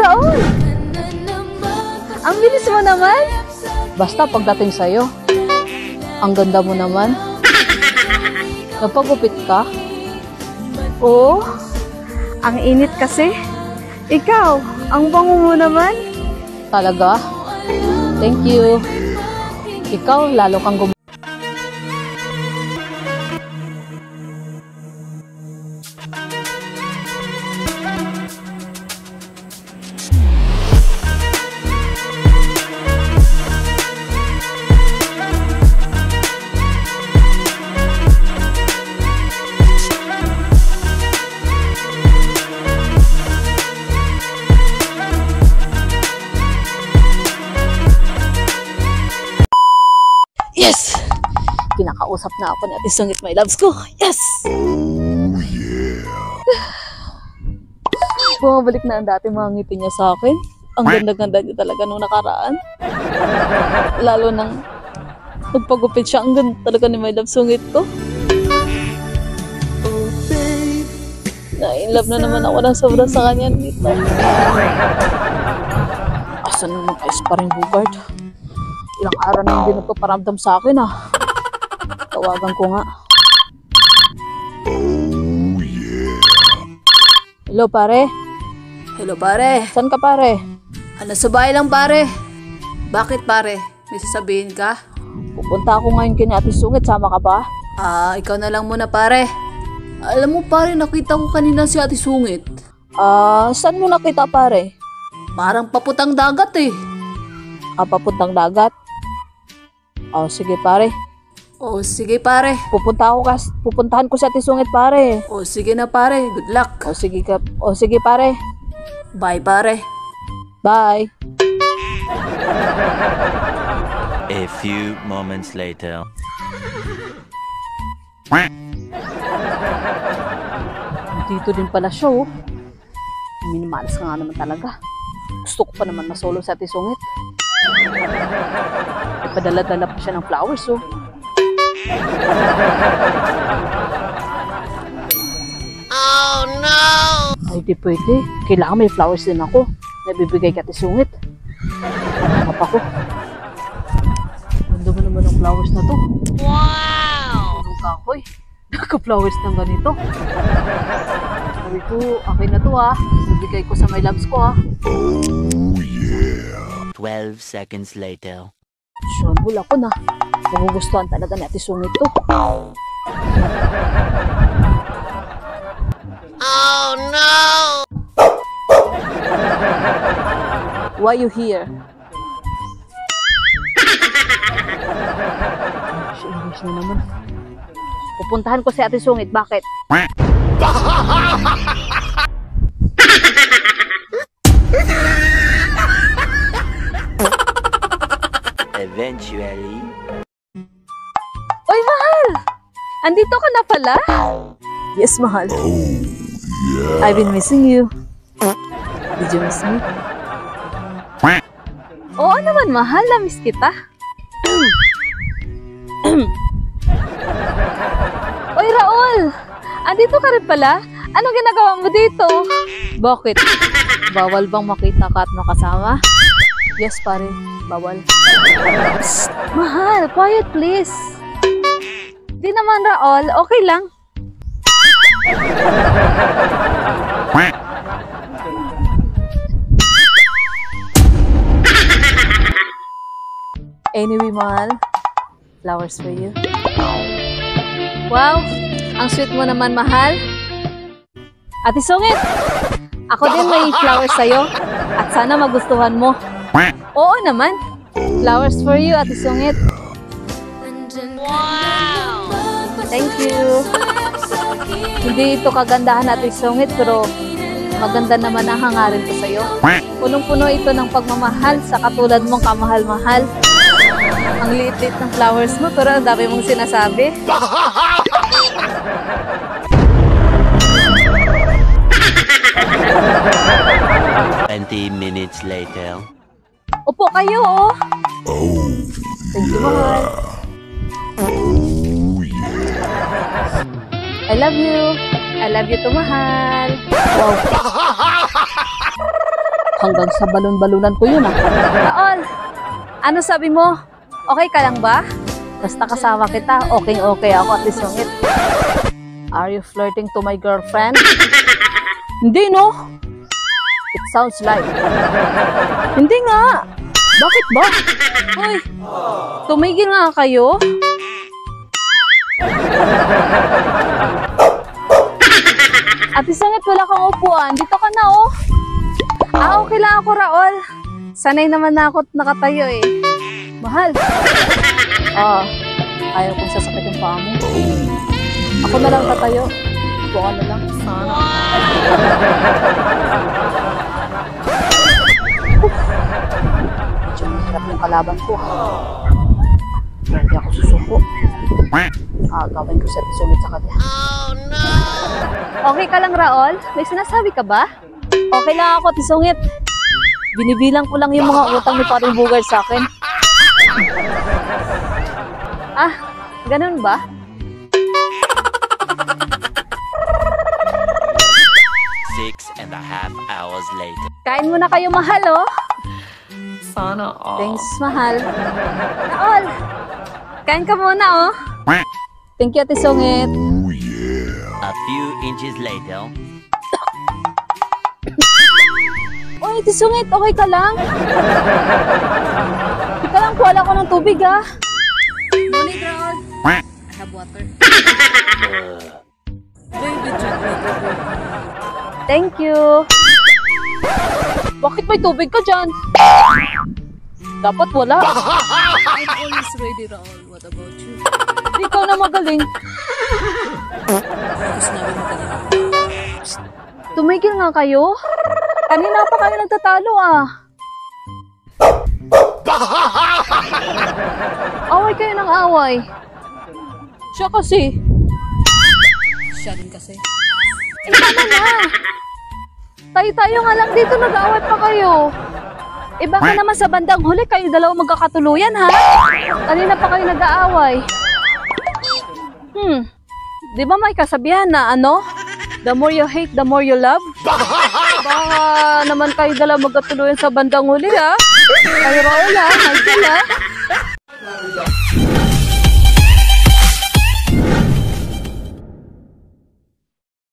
Raul! Ang bilis mo naman! Basta pagdating sa'yo, ang ganda mo naman. Napagupit ka? Oo, ang init kasi. Ikaw, ang bango mo naman. Talaga? Thank you. Ikaw, lalo kang gumanda. Yes! Kinakausap na ako ni Ate Sungit, my loves ko. Yes! Oh, yeah! Bumabalik na ang dati mga ngiti niya sa akin. Ang ganda-ganda niya talaga nung nakaraan. Lalo nang nagpagupit siya. Ang ganda talaga ni my love Sungit ko. Na-in love na naman ako ng sobra sa kanya dito. Asan naman kayo pa rin, Bugard? Ilang araw na hindi nagpaparamdam sa akin Tawagan ko nga. Oh, yeah. Hello, pare. Hello, pare. Saan ka, pare? Sa bahay lang, pare. Bakit, pare? May sasabihin ka? Pupunta ako ngayon kay Ate Sungit. Sama ka ba? Ikaw na lang muna, pare. Alam mo, pare, nakita ko kanina si Ate Sungit. Saan mo nakita, pare? Parang paputang dagat Papuntang dagat? Sige, pare. Sige, pare. Pupuntahan ko si Ate Sungit, pare. Sige na, pare. Good luck. Sige, pare. Bye, pare. Bye. A few moments later. Dito din pala siya, Minimalas ka nga naman talaga. Gusto ko pa naman masolo sa Ate Sungit. Ipadala-dala pa siya ng flowers, Oh, no! Ay, di pwede. Kailangan may flowers din ako na bibigay kay Ate Sungit. Tama pa ko. Ganda mo naman ang flowers na to. Wow! Anong kahoy? Naka-flowers ng ganito. Sabi ko, okay na to bibigay ko sa my loves ko Oh, yeah. 12 seconds later. Sure, ako na. Magugustuhan talaga ni Ate Sungit to. Oh, no! Why you here? English na naman. Pupuntahan ko si Ate Sungit. Bakit? Eventually. Oy, mahal! Andito ka na pala? Yes, mahal. Oh, yeah. I've been missing you. Did you miss me? Oo naman, mahal. Na-miss kita. Oy, Raul! Andito ka rin pala? Anong ginagawa mo dito? Bakit? Bawal bang makita ka at makasama? Yes, pare. Bawal. Psst, mahal, quiet please. Di naman, Raul. Okay lang. Anyway, mahal. Flowers for you. Wow! Ang sweet mo naman, mahal. Ate Sungit, ako din may flowers sa'yo. At sana magustuhan mo. Oo naman. Flowers for you, Ate Sungit. Wow! Thank you. Hindi ito kagandahan, Ate Sungit, pero maganda naman ang hangarin ko sa'yo. Punong-puno ito ng pagmamahal sa katulad mong kamahal-mahal. Ang liit-liit ng flowers mo, pero ang dami mong sinasabi. 20 minutes later. Upo kayo, oh. Thank you, mahal. I love you. I love you too, mahal. Wow. Hanggang sa balon-balunan ko yun ah. Raul, ano sabi mo? Okay ka lang ba? Basta kasama kita, okay ako at isungit. Are you flirting to my girlfriend? Hindi no? It sounds like. Hindi nga. Bakit ba? Hoy, tumigil nga kayo. Ate Sangit, wala kang upuan. Dito ka na, oh. Okay lang ako, Raul. Sanay naman na ako nakatayo, eh. Mahal. Ayaw kong sasakit yung paa mo. Ako na lang tatayo. Upuan na lang. Sana. Medyo mahirap yung kalaban ko. Hindi ako susuko. Gawin ko siya sumit sa kanya. Okay ka lang, Raul? May sinasabi ka ba? Okay lang ako, Tisungit. Binibilang ko lang yung mga utang ni Paring Bugard sa akin. Ganun ba? Six and a half hours later. Kain muna kayo, mahal, oh. Sana all. Thanks, mahal. Raul, kain ka muna, oh. Thank you, Tisungit. A few inches later. Oy, Tisungit, okay ka lang? Ika lang, kuwala ko ng tubig, ah. No need, Raul. I have water. Baby, drink water. Thank you. Bakit may tubig ka dyan? Dapat wala. I'm always ready, Raul. What about you? Ikaw na magaling. Gusto namin magaling ako. Tumigil nga kayo. Kanina pa kayo nagtatalo, ah. Away kayo ng away. Siya kasi. Siya din kasi. Tama na. Tayo-tayo nga lang dito, nag-aaway pa kayo. Iba ka naman sa bandang huli, kayo dalawa magkakatuluyan, ha? Kanina pa kayo nag-aaway. Di ba may kasabihan na ano? The more you hate, the more you love? Baka naman kayo dalawa magkatuluyan sa bandang huli, ha? Kayo Raul, ha? Michael, ha?